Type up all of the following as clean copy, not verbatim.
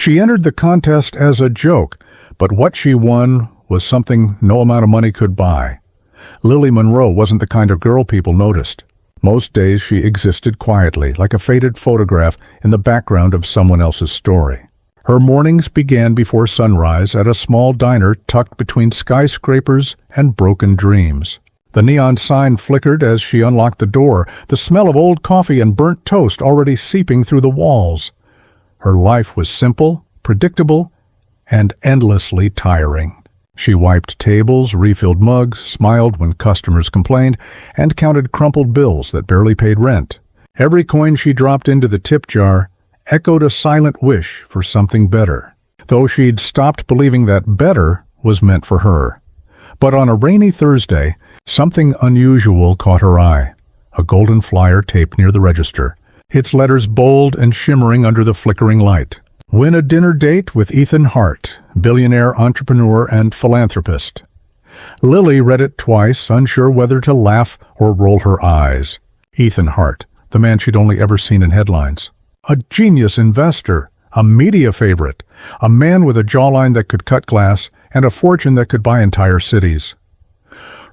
She entered the contest as a joke, but what she won was something no amount of money could buy. Lily Monroe wasn't the kind of girl people noticed. Most days she existed quietly, like a faded photograph in the background of someone else's story. Her mornings began before sunrise at a small diner tucked between skyscrapers and broken dreams. The neon sign flickered as she unlocked the door, the smell of old coffee and burnt toast already seeping through the walls. Her life was simple, predictable, and endlessly tiring. She wiped tables, refilled mugs, smiled when customers complained, and counted crumpled bills that barely paid rent. Every coin she dropped into the tip jar echoed a silent wish for something better, though she'd stopped believing that better was meant for her. But on a rainy Thursday, something unusual caught her eye. A golden flyer taped near the register, its letters bold and shimmering under the flickering light. Win a dinner date with Ethan Hart, billionaire entrepreneur and philanthropist. Lily read it twice, unsure whether to laugh or roll her eyes. Ethan Hart, the man she'd only ever seen in headlines. A genius investor, a media favorite, a man with a jawline that could cut glass and a fortune that could buy entire cities.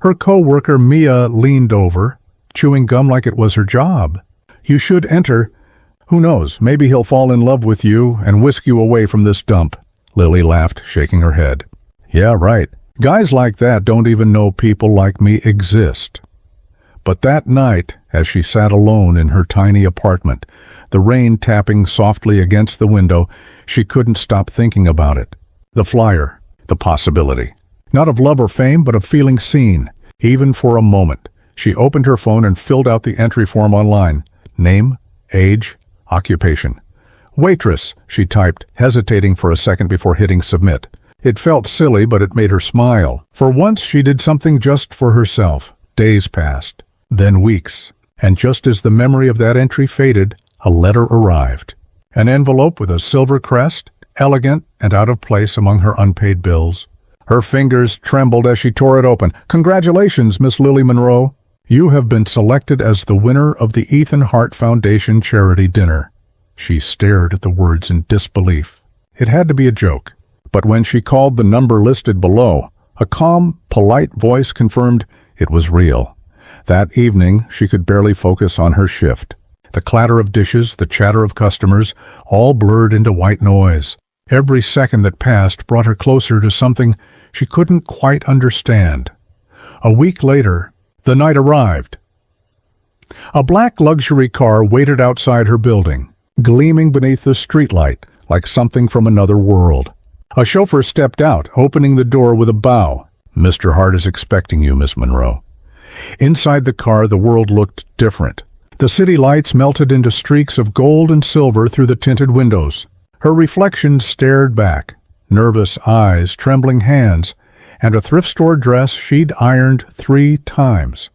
Her co-worker Mia leaned over, chewing gum like it was her job. You should enter. Who knows, maybe he'll fall in love with you and whisk you away from this dump. Lily laughed, shaking her head. Yeah, right. Guys like that don't even know people like me exist. But that night, as she sat alone in her tiny apartment, the rain tapping softly against the window, she couldn't stop thinking about it. The flyer, the possibility. Not of love or fame, but of feeling seen, even for a moment. She opened her phone and filled out the entry form online. Name, age, occupation. Waitress, she typed, hesitating for a second before hitting submit. It felt silly, but it made her smile. For once, she did something just for herself. Days passed, then weeks, and just as the memory of that entry faded, a letter arrived. An envelope with a silver crest, elegant and out of place among her unpaid bills. Her fingers trembled as she tore it open. Congratulations, Miss Lily Monroe. You have been selected as the winner of the Ethan Hart Foundation charity dinner. She stared at the words in disbelief. It had to be a joke. But when she called the number listed below, a calm, polite voice confirmed it was real. That evening, she could barely focus on her shift. The clatter of dishes, the chatter of customers, all blurred into white noise. Every second that passed brought her closer to something she couldn't quite understand. A week later, the night arrived. A black luxury car waited outside her building, gleaming beneath the streetlight like something from another world. A chauffeur stepped out, opening the door with a bow. Mr. Hart is expecting you, Miss Monroe. Inside the car, the world looked different. The city lights melted into streaks of gold and silver through the tinted windows. Her reflection stared back, nervous eyes, trembling hands, and a thrift store dress she'd ironed 3 times.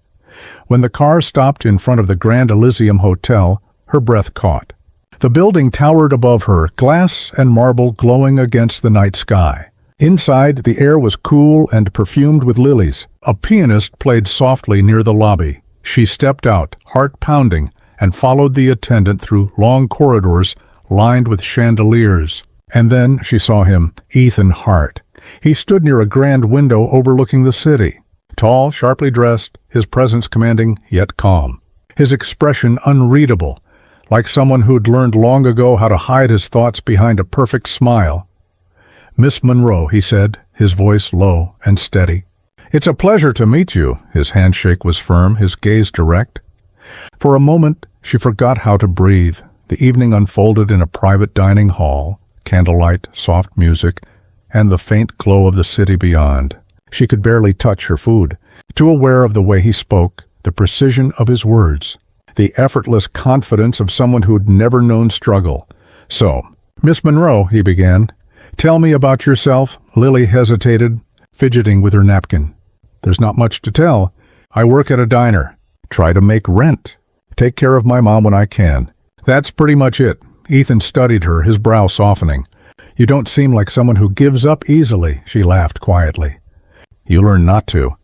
When the car stopped in front of the Grand Elysium Hotel, her breath caught. The building towered above her, glass and marble glowing against the night sky. Inside, the air was cool and perfumed with lilies. A pianist played softly near the lobby. She stepped out, heart pounding, and followed the attendant through long corridors lined with chandeliers. And then she saw him, Ethan Hart. He stood near a grand window overlooking the city. Tall, sharply dressed, his presence commanding yet calm. His expression unreadable, like someone who'd learned long ago how to hide his thoughts behind a perfect smile. Miss Monroe, he said, his voice low and steady. It's a pleasure to meet you. His handshake was firm, his gaze direct. For a moment, she forgot how to breathe. The evening unfolded in a private dining hall, candlelight, soft music, and the faint glow of the city beyond. She could barely touch her food, too aware of the way he spoke, the precision of his words, the effortless confidence of someone who'd never known struggle. So, Miss Monroe, he began, tell me about yourself. Lily hesitated, fidgeting with her napkin. There's not much to tell. I work at a diner, try to make rent, take care of my mom when I can. That's pretty much it. Ethan studied her, his brow softening. You don't seem like someone who gives up easily, she laughed quietly. You learn not to.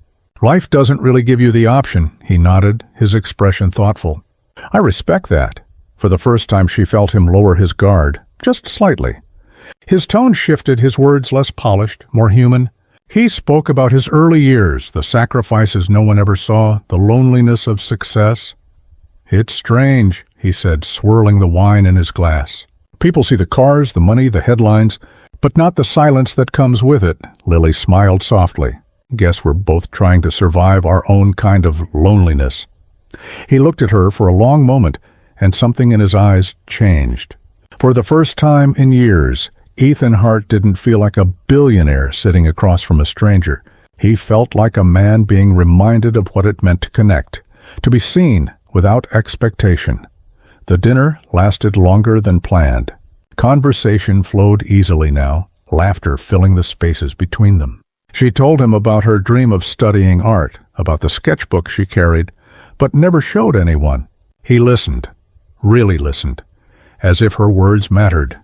Life doesn't really give you the option, he nodded, his expression thoughtful. I respect that. For the first time she felt him lower his guard, just slightly. His tone shifted, his words less polished, more human. He spoke about his early years, the sacrifices no one ever saw, the loneliness of success. "It's strange," he said, swirling the wine in his glass. "People see the cars, the money, the headlines, but not the silence that comes with it." Lily smiled softly. "Guess we're both trying to survive our own kind of loneliness." He looked at her for a long moment, and something in his eyes changed. For the first time in years, Ethan Hart didn't feel like a billionaire sitting across from a stranger. He felt like a man being reminded of what it meant to connect, to be seen without expectation. The dinner lasted longer than planned. Conversation flowed easily now, laughter filling the spaces between them. She told him about her dream of studying art, about the sketchbook she carried, but never showed anyone. He listened, really listened, as if her words mattered.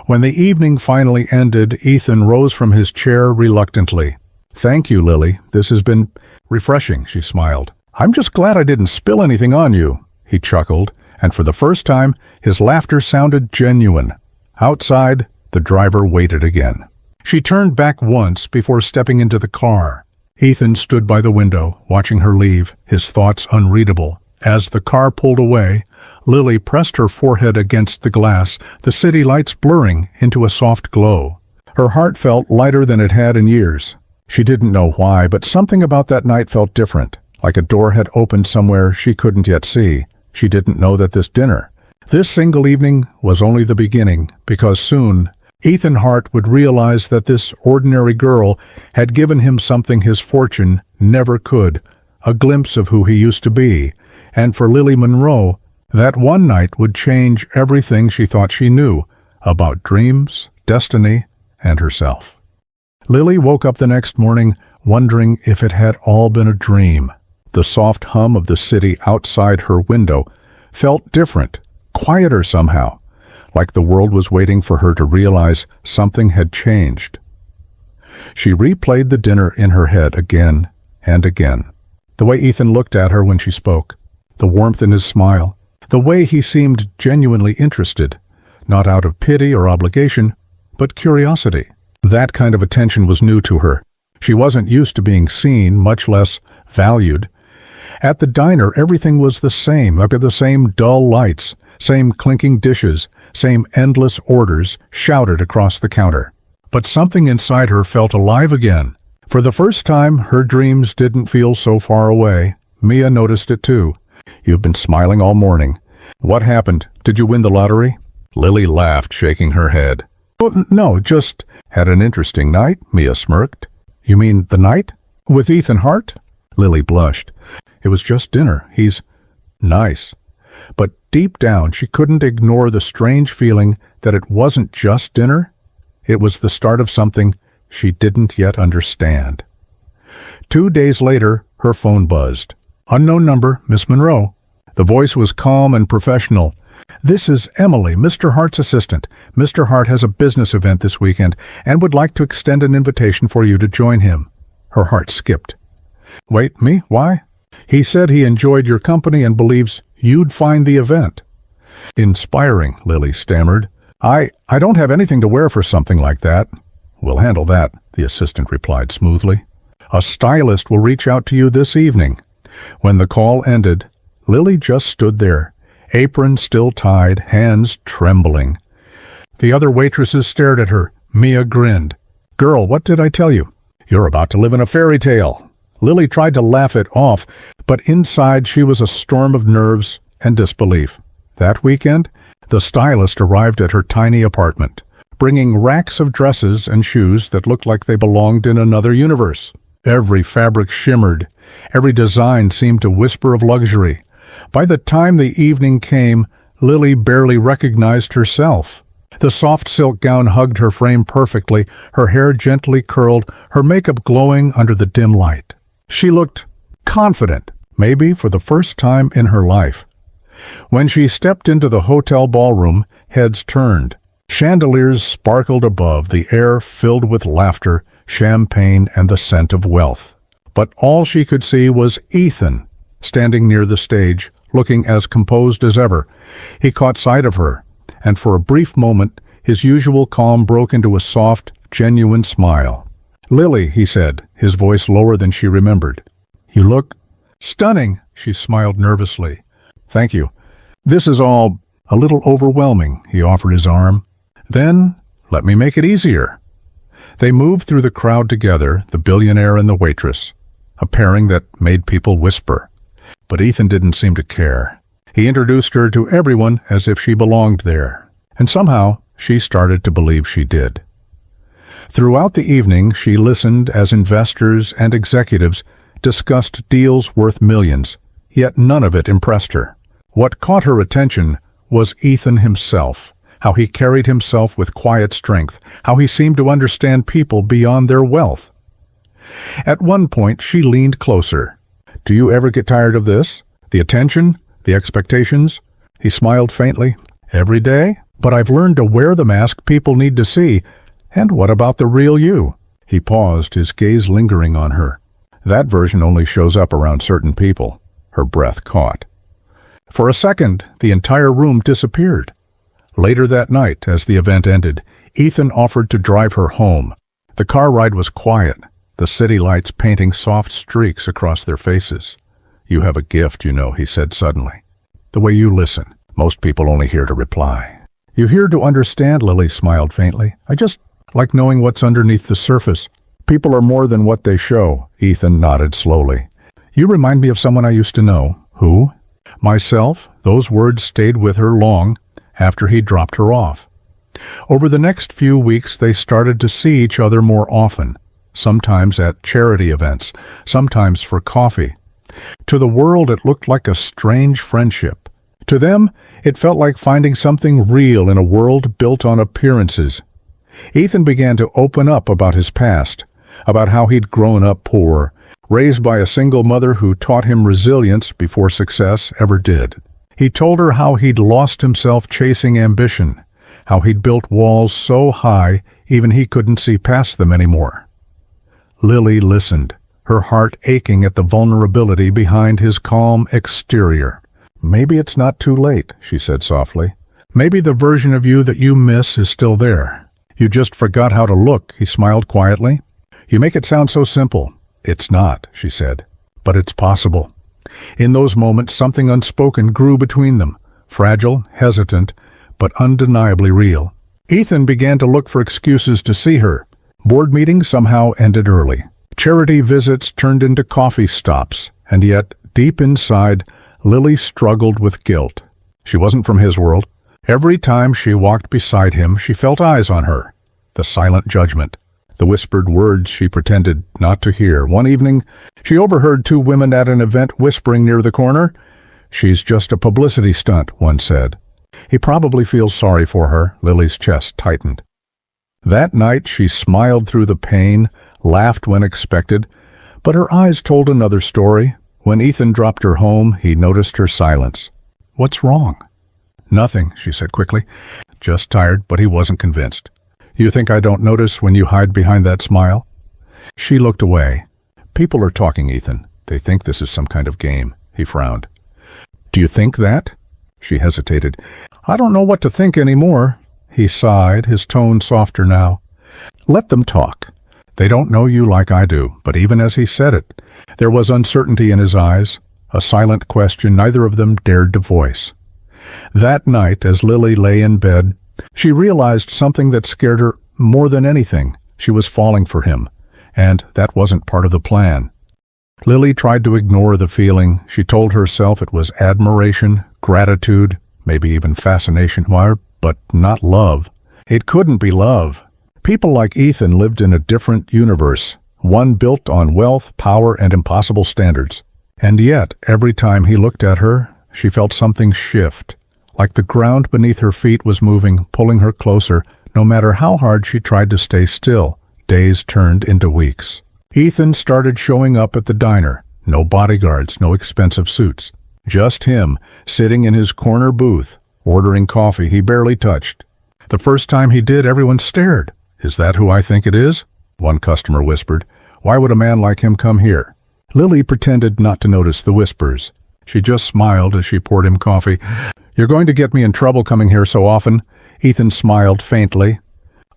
When the evening finally ended, Ethan rose from his chair reluctantly. "Thank you, Lily. This has been refreshing," she smiled. "I'm just glad I didn't spill anything on you," he chuckled, and for the first time, his laughter sounded genuine. Outside, the driver waited again. She turned back once before stepping into the car. Ethan stood by the window, watching her leave, his thoughts unreadable. As the car pulled away, Lily pressed her forehead against the glass, the city lights blurring into a soft glow. Her heart felt lighter than it had in years. She didn't know why, but something about that night felt different, like a door had opened somewhere she couldn't yet see. She didn't know that this single evening was only the beginning, because soon Ethan Hart would realize that this ordinary girl had given him something his fortune never could, a glimpse of who he used to be. And for Lily Monroe, that one night would change everything she thought she knew about dreams, destiny, and herself. Lily woke up the next morning wondering if it had all been a dream. The soft hum of the city outside her window felt different, quieter somehow, like the world was waiting for her to realize something had changed. She replayed the dinner in her head again and again. The way Ethan looked at her when she spoke, the warmth in his smile, the way he seemed genuinely interested, not out of pity or obligation, but curiosity. That kind of attention was new to her. She wasn't used to being seen, much less valued. At the diner, everything was the same, the same dull lights, same clinking dishes, same endless orders shouted across the counter. But something inside her felt alive again. For the first time, her dreams didn't feel so far away. Mia noticed it too. "You've been smiling all morning. What happened? Did you win the lottery?" Lily laughed, shaking her head. "Oh, no, just had an interesting night," Mia smirked. "You mean the night? With Ethan Hart?" Lily blushed. "It was just dinner. He's nice." But deep down, she couldn't ignore the strange feeling that it wasn't just dinner. It was the start of something she didn't yet understand. 2 days later, her phone buzzed. "Unknown number, Miss Monroe." The voice was calm and professional. "This is Emily, Mr. Hart's assistant. Mr. Hart has a business event this weekend and would like to extend an invitation for you to join him." Her heart skipped. "Wait, me? Why?" "He said he enjoyed your company and believes you'd find the event." "Inspiring," Lily stammered. I don't have anything to wear for something like that." "We'll handle that," the assistant replied smoothly. "A stylist will reach out to you this evening." When the call ended, Lily just stood there, apron still tied, hands trembling. The other waitresses stared at her. Mia grinned. "Girl, what did I tell you? You're about to live in a fairy tale." Lily tried to laugh it off, but inside she was a storm of nerves and disbelief. That weekend, the stylist arrived at her tiny apartment, bringing racks of dresses and shoes that looked like they belonged in another universe. Every fabric shimmered. Every design seemed to whisper of luxury. By the time the evening came, Lily barely recognized herself. The soft silk gown hugged her frame perfectly, her hair gently curled, her makeup glowing under the dim light. She looked confident, maybe for the first time in her life. When she stepped into the hotel ballroom, heads turned. Chandeliers sparkled above, the air filled with laughter, champagne, and the scent of wealth. But all she could see was Ethan, standing near the stage, looking as composed as ever. He caught sight of her, and for a brief moment His usual calm broke into a soft, genuine smile. "Lily," he said, his voice lower than she remembered. "You look stunning," she smiled nervously. "Thank you. This is all a little overwhelming," he offered his arm. "Then, let me make it easier." They moved through the crowd together, the billionaire and the waitress, a pairing that made people whisper. But Ethan didn't seem to care. He introduced her to everyone as if she belonged there, and somehow she started to believe she did. Throughout the evening, she listened as investors and executives discussed deals worth millions, yet none of it impressed her. What caught her attention was Ethan himself, how he carried himself with quiet strength, how he seemed to understand people beyond their wealth. At one point, she leaned closer. "Do you ever get tired of this? The attention? The expectations?" He smiled faintly. "Every day? But I've learned to wear the mask people need to see. And what about the real you?" He paused, his gaze lingering on her. "That version only shows up around certain people." Her breath caught. For a second, the entire room disappeared. Later that night, as the event ended, Ethan offered to drive her home. The car ride was quiet, the city lights painting soft streaks across their faces. "You have a gift, you know," he said suddenly. "The way you listen. Most people only hear to reply." "You hear to understand," Lily smiled faintly. "I just like knowing what's underneath the surface." "People are more than what they show," Ethan nodded slowly. "You remind me of someone I used to know." "Who?" "Myself." Those words stayed with her long after he dropped her off. Over the next few weeks, they started to see each other more often, sometimes at charity events, sometimes for coffee. To the world, it looked like a strange friendship. To them, it felt like finding something real in a world built on appearances. Ethan began to open up about his past, about how he'd grown up poor, raised by a single mother who taught him resilience before success ever did. He told her how he'd lost himself chasing ambition, how he'd built walls so high even he couldn't see past them anymore. Lily listened, her heart aching at the vulnerability behind his calm exterior. "Maybe it's not too late," she said softly. "Maybe the version of you that you miss is still there. You just forgot how to look," he smiled quietly. "You make it sound so simple." "It's not," she said, "but it's possible." In those moments, something unspoken grew between them, fragile, hesitant, but undeniably real. Ethan began to look for excuses to see her. Board meetings somehow ended early. Charity visits turned into coffee stops, and yet, deep inside, Lily struggled with guilt. She wasn't from his world. Every time she walked beside him, she felt eyes on her. The silent judgment, the whispered words she pretended not to hear. One evening, she overheard two women at an event whispering near the corner. "She's just a publicity stunt," one said. "He probably feels sorry for her." Lily's chest tightened. That night, she smiled through the pain, laughed when expected, but her eyes told another story. When Ethan dropped her home, he noticed her silence. "What's wrong?" "Nothing," she said quickly. "Just tired," but he wasn't convinced. "You think I don't notice when you hide behind that smile?" She looked away. "People are talking, Ethan. They think this is some kind of game." He frowned. "Do you think that?" She hesitated. "I don't know what to think anymore." He sighed, his tone softer now. "Let them talk. They don't know you like I do." But even as he said it, there was uncertainty in his eyes, a silent question neither of them dared to voice. That night, as Lily lay in bed, she realized something that scared her more than anything. She was falling for him, and that wasn't part of the plan. Lily tried to ignore the feeling. She told herself it was admiration, gratitude, maybe even fascination, but not love. It couldn't be love. People like Ethan lived in a different universe, one built on wealth, power, and impossible standards. And yet, every time he looked at her, she felt something shift, like the ground beneath her feet was moving, pulling her closer. No matter how hard she tried to stay still, days turned into weeks. Ethan started showing up at the diner. No bodyguards, no expensive suits. Just him, sitting in his corner booth, ordering coffee he barely touched. The first time he did, everyone stared. "Is that who I think it is?" one customer whispered. "Why would a man like him come here?" Lily pretended not to notice the whispers. She just smiled as she poured him coffee. "You're going to get me in trouble coming here so often." Ethan smiled faintly.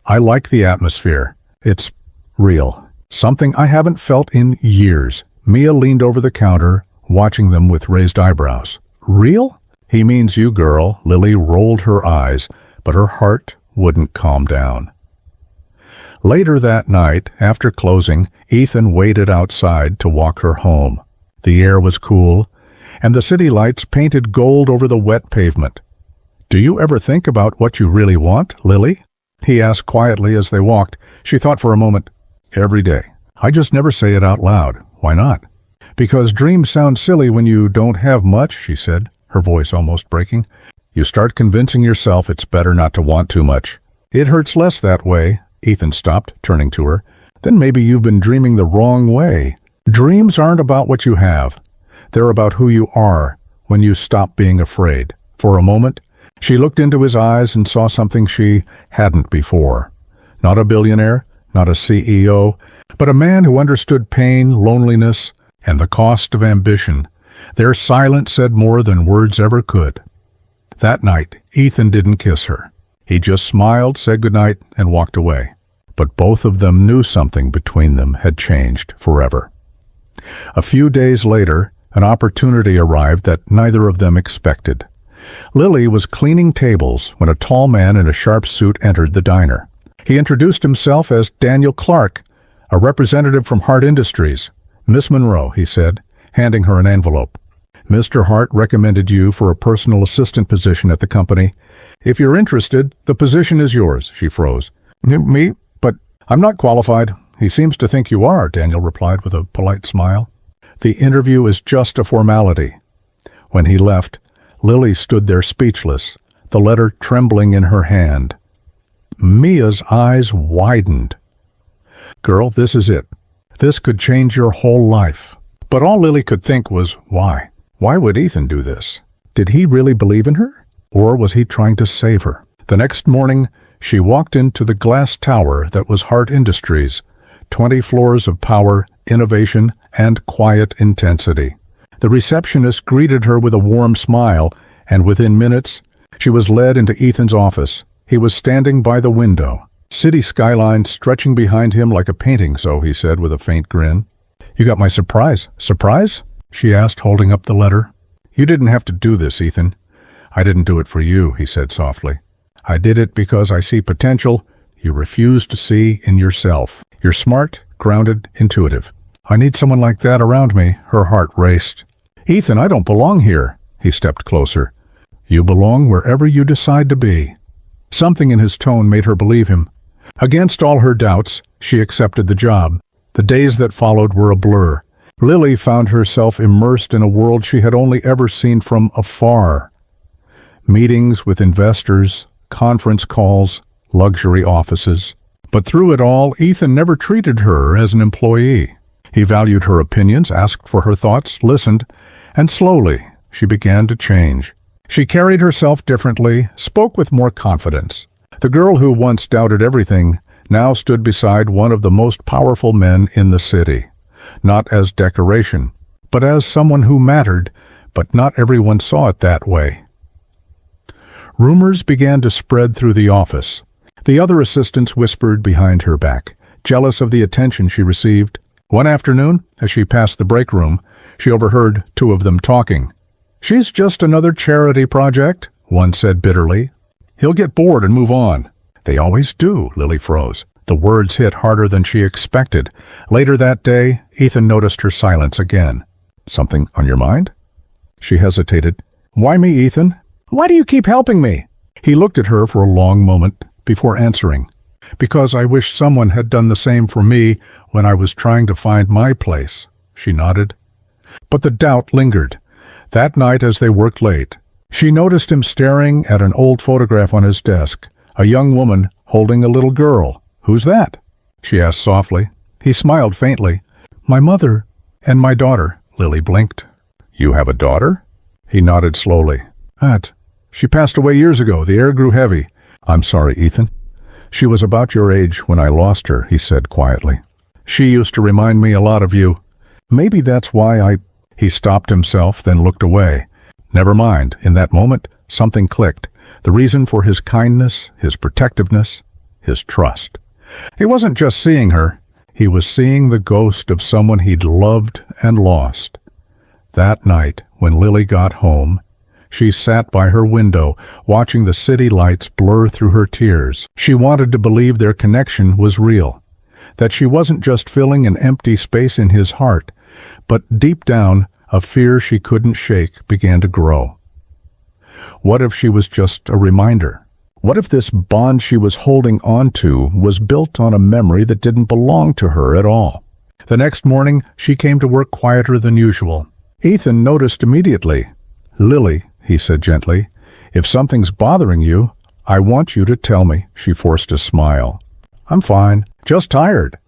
I like the atmosphere. It's real. Something I haven't felt in years. Mia leaned over the counter, watching them with raised eyebrows. Real? He means you, girl. Lily rolled her eyes, but her heart wouldn't calm down. Later that night, after closing, Ethan waited outside to walk her home. The air was cool, and the city lights painted gold over the wet pavement. Do you ever think about what you really want, Lily? He asked quietly as they walked. She thought for a moment. Every day. I just never say it out loud. Why not? Because dreams sound silly when you don't have much, she said, her voice almost breaking. You start convincing yourself it's better not to want too much. It hurts less that way. Ethan stopped, turning to her. Then maybe you've been dreaming the wrong way. Dreams aren't about what you have. They're about who you are when you stop being afraid. For a moment, she looked into his eyes and saw something she hadn't before. Not a billionaire, not a CEO, but a man who understood pain, loneliness, and the cost of ambition. Their silence said more than words ever could. That night, Ethan didn't kiss her. He just smiled, said goodnight, and walked away. But both of them knew something between them had changed forever. A few days later, an opportunity arrived that neither of them expected. Lily was cleaning tables when a tall man in a sharp suit entered the diner. He introduced himself as Daniel Clark, a representative from Hart Industries. Miss Monroe, he said, handing her an envelope. Mr. Hart recommended you for a personal assistant position at the company. If you're interested, the position is yours, she froze. Me? But I'm not qualified. He seems to think you are, Daniel replied with a polite smile. The interview is just a formality. When he left, Lily stood there speechless, the letter trembling in her hand. Mia's eyes widened. Girl, this is it. This could change your whole life. But all Lily could think was, why? Why would Ethan do this? Did he really believe in her? Or was he trying to save her? The next morning, she walked into the glass tower that was Hart Industries, 20 floors of power, innovation, and quiet intensity. The receptionist greeted her with a warm smile, and within minutes, she was led into Ethan's office. He was standing by the window, city skyline stretching behind him like a painting, so he said with a faint grin. You got my surprise. Surprise? She asked, holding up the letter. You didn't have to do this, Ethan. I didn't do it for you, he said softly. I did it because I see potential you refuse to see in yourself. You're smart, grounded, intuitive. I need someone like that around me. Her heart raced. Ethan, I don't belong here. He stepped closer. You belong wherever you decide to be. Something in his tone made her believe him. Against all her doubts, she accepted the job. The days that followed were a blur. Lily found herself immersed in a world she had only ever seen from afar. Meetings with investors, conference calls, luxury offices. But through it all, Ethan never treated her as an employee. He valued her opinions, asked for her thoughts, listened, and slowly she began to change. She carried herself differently, spoke with more confidence. The girl who once doubted everything now stood beside one of the most powerful men in the city. Not as decoration, but as someone who mattered, but not everyone saw it that way. Rumors began to spread through the office. The other assistants whispered behind her back, jealous of the attention she received. One afternoon, as she passed the break room, she overheard two of them talking. She's just another charity project, one said bitterly. He'll get bored and move on. They always do, Lily froze. The words hit harder than she expected. Later that day, Ethan noticed her silence again. Something on your mind? She hesitated. Why me, Ethan? Why do you keep helping me? He looked at her for a long moment before answering. Because I wish someone had done the same for me when I was trying to find my place, she nodded. But the doubt lingered. That night as they worked late, she noticed him staring at an old photograph on his desk, a young woman holding a little girl. Who's that? She asked softly. He smiled faintly. My mother and my daughter, Lily blinked. You have a daughter? He nodded slowly. Aunt. She passed away years ago. The air grew heavy. I'm sorry, Ethan. She was about your age when I lost her, he said quietly. She used to remind me a lot of you. Maybe that's why He stopped himself, then looked away. Never mind. In that moment, something clicked. The reason for his kindness, his protectiveness, his trust. He wasn't just seeing her, he was seeing the ghost of someone he'd loved and lost. That night, when Lily got home, she sat by her window, watching the city lights blur through her tears. She wanted to believe their connection was real, that she wasn't just filling an empty space in his heart, but deep down, a fear she couldn't shake began to grow. What if she was just a reminder? What if this bond she was holding on to was built on a memory that didn't belong to her at all? The next morning, she came to work quieter than usual. Ethan noticed immediately. "Lily," he said gently, "if something's bothering you, I want you to tell me." She forced a smile. "I'm fine, just tired."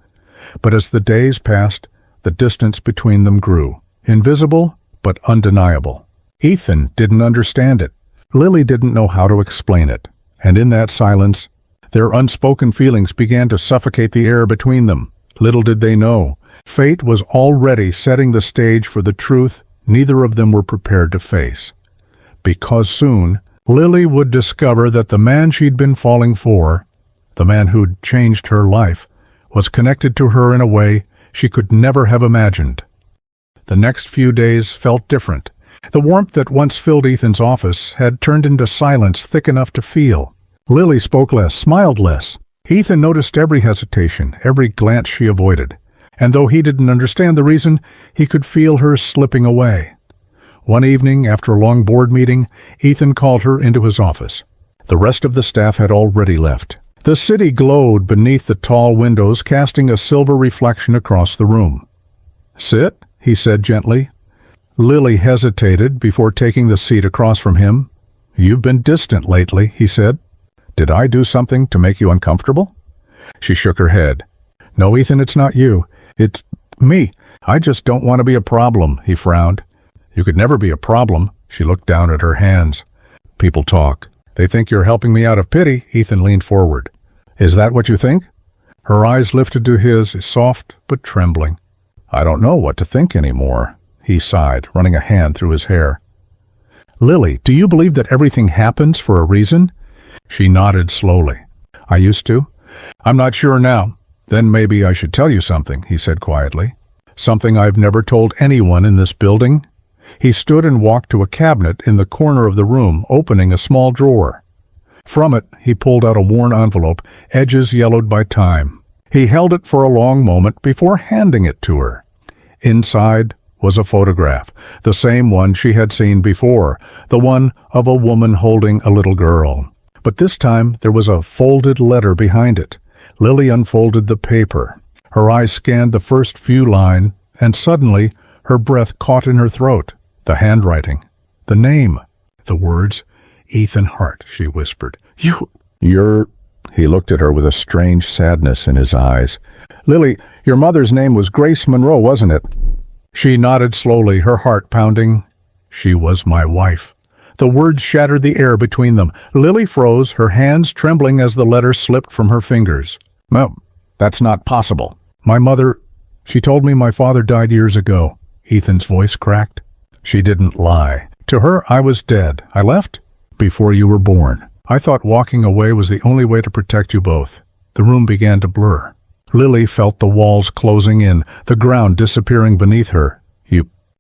But as the days passed, the distance between them grew, invisible but undeniable. Ethan didn't understand it. Lily didn't know how to explain it. And in that silence, their unspoken feelings began to suffocate the air between them. Little did they know, fate was already setting the stage for the truth neither of them were prepared to face. Because soon, Lily would discover that the man she'd been falling for, the man who'd changed her life, was connected to her in a way she could never have imagined. The next few days felt different. The warmth that once filled Ethan's office had turned into silence thick enough to feel. Lily spoke less, smiled less. Ethan noticed every hesitation, every glance she avoided. And though he didn't understand the reason, he could feel her slipping away. One evening, after a long board meeting, Ethan called her into his office. The rest of the staff had already left. The city glowed beneath the tall windows, casting a silver reflection across the room. "Sit," he said gently. Lily hesitated before taking the seat across from him. "You've been distant lately," he said. "Did I do something to make you uncomfortable?" She shook her head. "No, Ethan, it's not you. It's me. I just don't want to be a problem," he frowned. "You could never be a problem." She looked down at her hands. "People talk. They think you're helping me out of pity." Ethan leaned forward. "Is that what you think?" Her eyes lifted to his, soft but trembling. "I don't know what to think anymore," he sighed, running a hand through his hair. "Lily, do you believe that everything happens for a reason?" She nodded slowly. "I used to. I'm not sure now." "Then maybe I should tell you something," he said quietly. "Something I've never told anyone in this building." He stood and walked to a cabinet in the corner of the room, opening a small drawer. From it, he pulled out a worn envelope, edges yellowed by time. He held it for a long moment before handing it to her. Inside was a photograph, the same one she had seen before, the one of a woman holding a little girl. But this time there was a folded letter behind it. Lily unfolded the paper. Her eyes scanned the first few lines, and suddenly her breath caught in her throat. The handwriting, the name, the words, "Ethan Hart," she whispered. You're... He looked at her with a strange sadness in his eyes. "Lily, your mother's name was Grace Monroe, wasn't it?" She nodded slowly, her heart pounding. "She was my wife." The words shattered the air between them. Lily froze, her hands trembling as the letter slipped from her fingers. "No, that's not possible." "My mother... She told me my father died years ago." Ethan's voice cracked. She didn't lie. "To her, I was dead. I left before you were born. I thought walking away was the only way to protect you both." The room began to blur. Lily felt the walls closing in, the ground disappearing beneath her.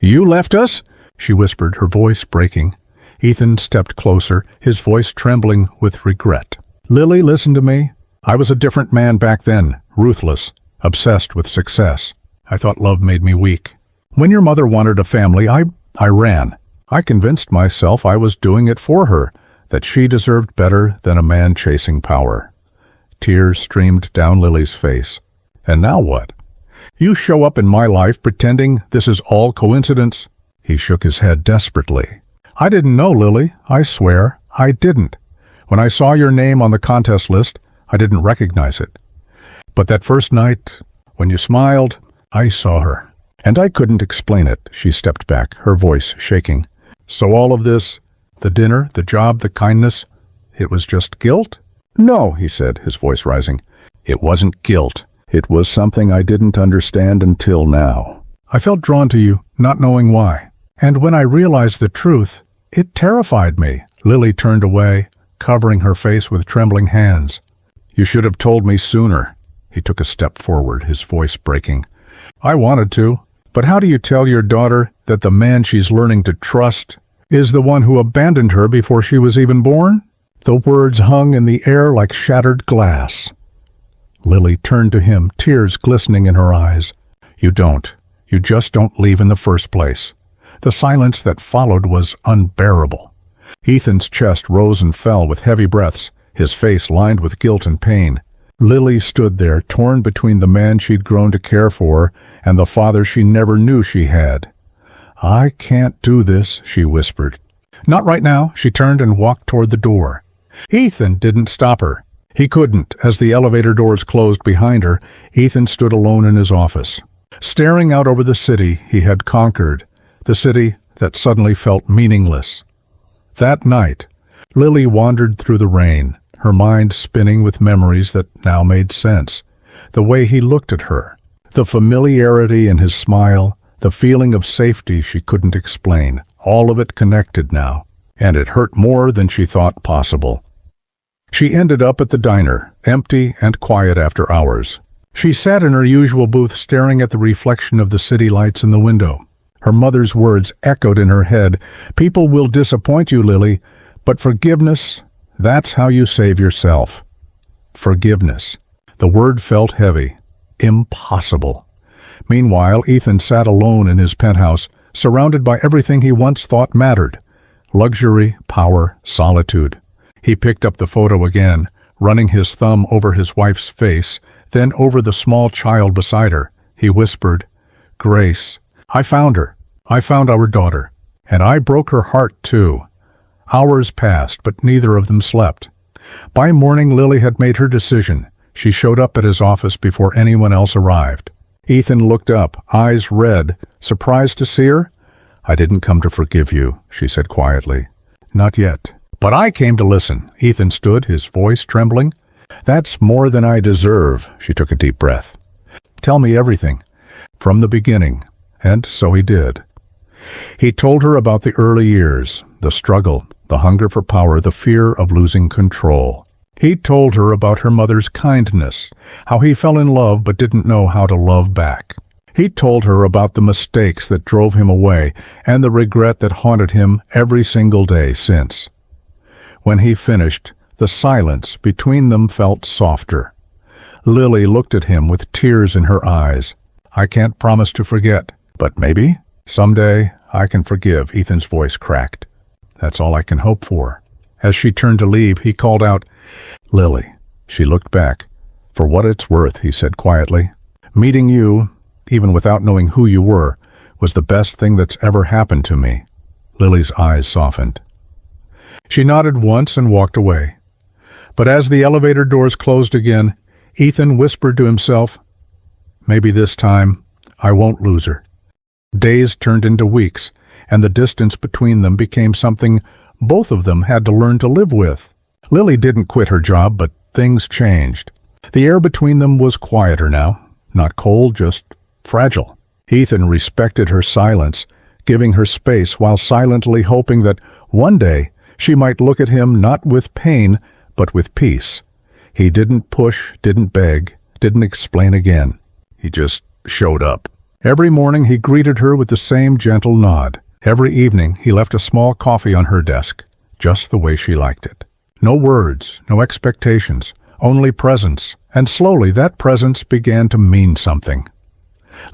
You left us?" she whispered, her voice breaking. Ethan stepped closer, his voice trembling with regret. "Lily, listen to me. I was a different man back then, ruthless, obsessed with success. I thought love made me weak. When your mother wanted a family, I ran. I convinced myself I was doing it for her, that she deserved better than a man chasing power." Tears streamed down Lily's face. "And now what? You show up in my life pretending this is all coincidence?" He shook his head desperately. "I didn't know, Lily. I swear, I didn't. When I saw your name on the contest list, I didn't recognize it. But that first night, when you smiled, I saw her. And I couldn't explain it." She stepped back, her voice shaking. "So all of this, the dinner, the job, the kindness, it was just guilt?" "No," he said, his voice rising. "It wasn't guilt. It was something I didn't understand until now. I felt drawn to you, not knowing why. And when I realized the truth, it terrified me." Lily turned away, covering her face with trembling hands. "You should have told me sooner." He took a step forward, his voice breaking. "I wanted to, but how do you tell your daughter that the man she's learning to trust is the one who abandoned her before she was even born?" The words hung in the air like shattered glass. Lily turned to him, tears glistening in her eyes. "You don't. You just don't leave in the first place." The silence that followed was unbearable. Ethan's chest rose and fell with heavy breaths, his face lined with guilt and pain. Lily stood there, torn between the man she'd grown to care for and the father she never knew she had. "I can't do this," she whispered. "Not right now." She turned and walked toward the door. Ethan didn't stop her. He couldn't. As the elevator doors closed behind her, Ethan stood alone in his office. Staring out over the city he had conquered, the city that suddenly felt meaningless. That night, Lily wandered through the rain, her mind spinning with memories that now made sense. The way he looked at her, the familiarity in his smile, the feeling of safety she couldn't explain, all of it connected now, and it hurt more than she thought possible. She ended up at the diner, empty and quiet after hours. She sat in her usual booth staring at the reflection of the city lights in the window. Her mother's words echoed in her head. "People will disappoint you, Lily, but forgiveness, that's how you save yourself." Forgiveness. The word felt heavy. Impossible. Meanwhile, Ethan sat alone in his penthouse, surrounded by everything he once thought mattered. Luxury, power, solitude. He picked up the photo again, running his thumb over his wife's face, then over the small child beside her. He whispered, "Grace, I found her. I found our daughter. And I broke her heart, too." Hours passed, but neither of them slept. By morning, Lily had made her decision. She showed up at his office before anyone else arrived. Ethan looked up, eyes red, surprised to see her. "I didn't come to forgive you," she said quietly. "Not yet. But I came to listen." Ethan stood, his voice trembling. "That's more than I deserve." She took a deep breath. "Tell me everything, from the beginning." And so he did. He told her about the early years, the struggle, the hunger for power, the fear of losing control. He told her about her mother's kindness, how he fell in love but didn't know how to love back. He told her about the mistakes that drove him away and the regret that haunted him every single day since. When he finished, the silence between them felt softer. Lily looked at him with tears in her eyes. "I can't promise to forget, but maybe someday I can forgive." Ethan's voice cracked. "That's all I can hope for." As she turned to leave, he called out, "Lily." She looked back. "For what it's worth," he said quietly. "Meeting you, even without knowing who you were, was the best thing that's ever happened to me." Lily's eyes softened. She nodded once and walked away. But as the elevator doors closed again, Ethan whispered to himself, "Maybe this time I won't lose her." Days turned into weeks, and the distance between them became something both of them had to learn to live with. Lily didn't quit her job, but things changed. The air between them was quieter now, not cold, just fragile. Ethan respected her silence, giving her space while silently hoping that one day she might look at him not with pain, but with peace. He didn't push, didn't beg, didn't explain again. He just showed up. Every morning he greeted her with the same gentle nod. Every evening he left a small coffee on her desk, just the way she liked it. No words, no expectations, only presence. And slowly that presence began to mean something.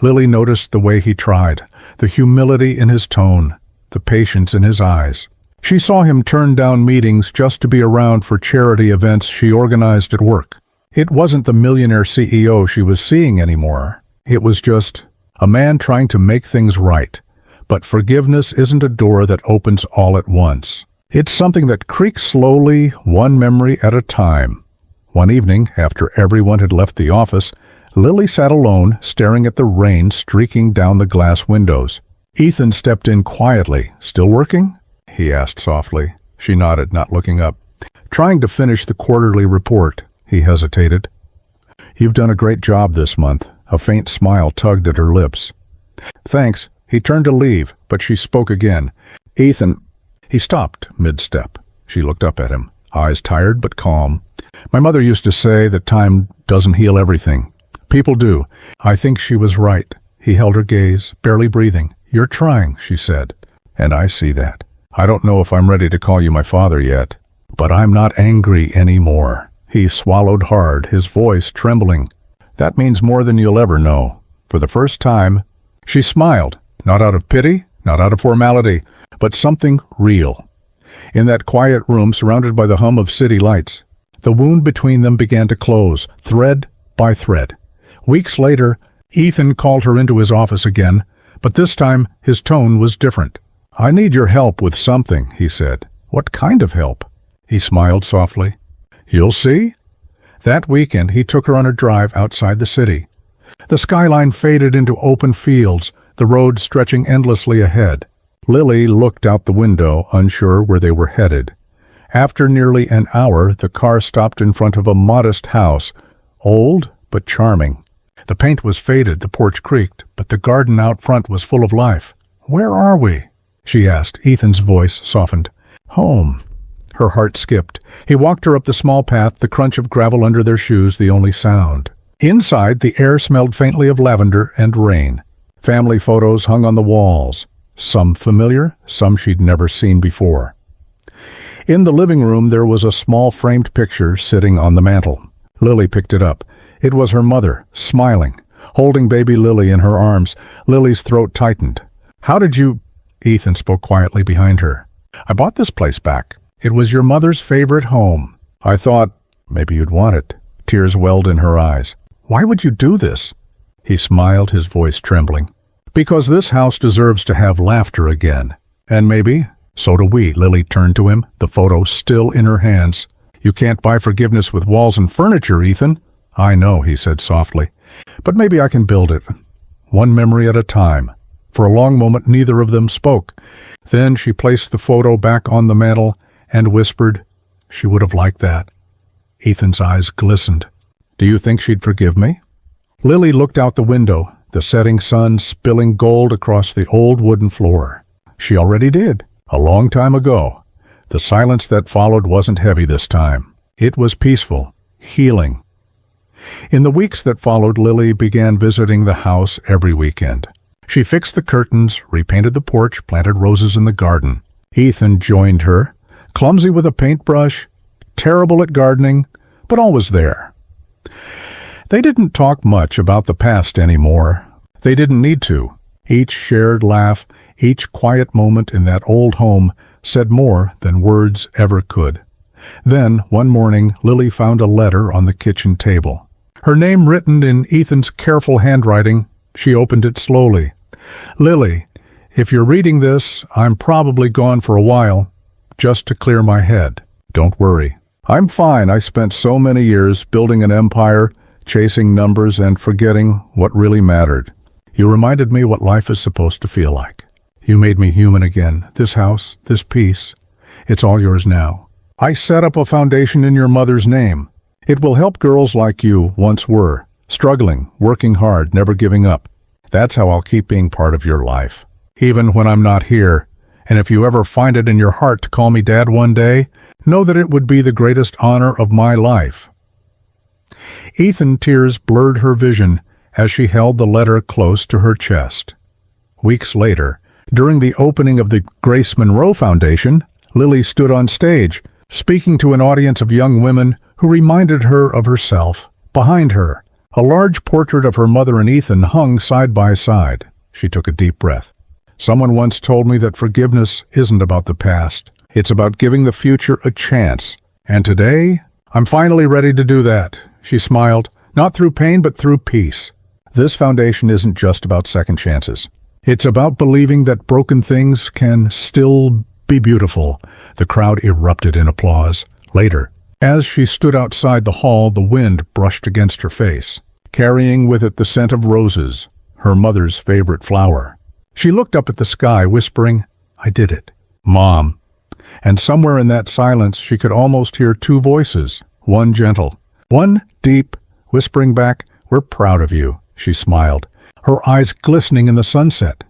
Lily noticed the way he tried, the humility in his tone, the patience in his eyes. She saw him turn down meetings just to be around for charity events she organized at work. It wasn't the millionaire CEO she was seeing anymore. It was just a man trying to make things right. But forgiveness isn't a door that opens all at once. It's something that creaks slowly, one memory at a time. One evening, after everyone had left the office, Lily sat alone, staring at the rain streaking down the glass windows. Ethan stepped in quietly. "Still working?" he asked softly. She nodded, not looking up. "Trying to finish the quarterly report." He hesitated. "You've done a great job this month." A faint smile tugged at her lips. "Thanks." He turned to leave, but she spoke again. "Ethan." He stopped mid-step. She looked up at him. eyes tired but calm. My mother used to say that time doesn't heal everything. People do. I think she was right. He held her gaze, barely breathing. You're trying, she said. And I see that. I don't know if I'm ready to call you my father yet, but I'm not angry anymore. He swallowed hard, his voice trembling. That means more than you'll ever know. For the first time, she smiled, not out of pity, not out of formality, but something real. In that quiet room surrounded by the hum of city lights, the wound between them began to close, thread by thread. Weeks later, Ethan called her into his office again, but this time his tone was different. I need your help with something, he said. What kind of help? He smiled softly. You'll see. That weekend, he took her on a drive outside the city. The skyline faded into open fields, the road stretching endlessly ahead. Lily looked out the window, unsure where they were headed. After nearly an hour, the car stopped in front of a modest house, old but charming. The paint was faded, the porch creaked, but the garden out front was full of life. Where are we? She asked. Ethan's voice softened. Home. Her heart skipped. He walked her up the small path, the crunch of gravel under their shoes the only sound. Inside, the air smelled faintly of lavender and rain. Family photos hung on the walls. Some familiar, some she'd never seen before. In the living room, there was a small framed picture sitting on the mantel. Lily picked it up. It was her mother, smiling, holding baby Lily in her arms. Lily's throat tightened. How did you... Ethan spoke quietly behind her. I bought this place back. It was your mother's favorite home. I thought maybe you'd want it. Tears welled in her eyes. Why would you do this? He smiled, his voice trembling. Because this house deserves to have laughter again. And maybe, so do we. Lily turned to him, the photo still in her hands. You can't buy forgiveness with walls and furniture, Ethan. I know, he said softly. But maybe I can build it. One memory at a time. For a long moment, neither of them spoke. Then she placed the photo back on the mantel and whispered, she would have liked that. Ethan's eyes glistened. Do you think she'd forgive me? Lily looked out the window, the setting sun spilling gold across the old wooden floor. She already did, a long time ago. The silence that followed wasn't heavy this time. It was peaceful, healing. In the weeks that followed, Lily began visiting the house every weekend. She fixed the curtains, repainted the porch, planted roses in the garden. Ethan joined her, clumsy with a paintbrush, terrible at gardening, but always there. They didn't talk much about the past anymore. They didn't need to. Each shared laugh, each quiet moment in that old home said more than words ever could. Then, one morning, Lily found a letter on the kitchen table. Her name written in Ethan's careful handwriting. She opened it slowly. Lily, if you're reading this, I'm probably gone for a while, just to clear my head. Don't worry. I'm fine. I spent so many years building an empire, chasing numbers and forgetting what really mattered. You reminded me what life is supposed to feel like. You made me human again. This house, this peace, it's all yours now. I set up a foundation in your mother's name. It will help girls like you once were, struggling, working hard, never giving up. That's how I'll keep being part of your life, even when I'm not here. And if you ever find it in your heart to call me Dad one day, know that it would be the greatest honor of my life. Ethan, tears blurred her vision as she held the letter close to her chest. Weeks later, during the opening of the Grace Monroe Foundation, Lily stood on stage, speaking to an audience of young women who reminded her of herself. Behind her, a large portrait of her mother and Ethan hung side by side. She took a deep breath. Someone once told me that forgiveness isn't about the past. It's about giving the future a chance. And today, I'm finally ready to do that. She smiled, not through pain, but through peace. This foundation isn't just about second chances. It's about believing that broken things can still be beautiful. The crowd erupted in applause. Later, as she stood outside the hall, the wind brushed against her face, carrying with it the scent of roses, her mother's favorite flower. She looked up at the sky, whispering, I did it, Mom. And somewhere in that silence, she could almost hear two voices, one gentle, one deep, whispering back, We're proud of you. She smiled, her eyes glistening in the sunset.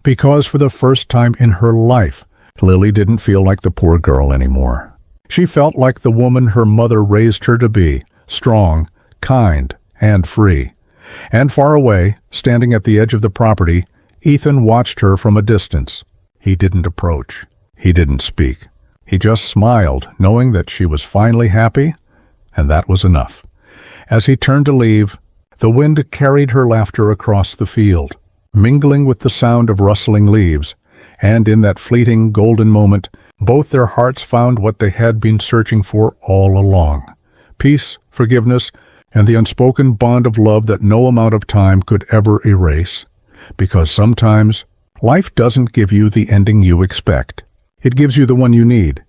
Because for the first time in her life, Lily didn't feel like the poor girl anymore. She felt like the woman her mother raised her to be, strong, kind, and free. And far away, standing at the edge of the property, Ethan watched her from a distance. He didn't approach. He didn't speak. He just smiled, knowing that she was finally happy, and that was enough. As he turned to leave, the wind carried her laughter across the field, mingling with the sound of rustling leaves, and in that fleeting golden moment, both their hearts found what they had been searching for all along: peace, forgiveness, and the unspoken bond of love that no amount of time could ever erase. Because sometimes, life doesn't give you the ending you expect. It gives you the one you need.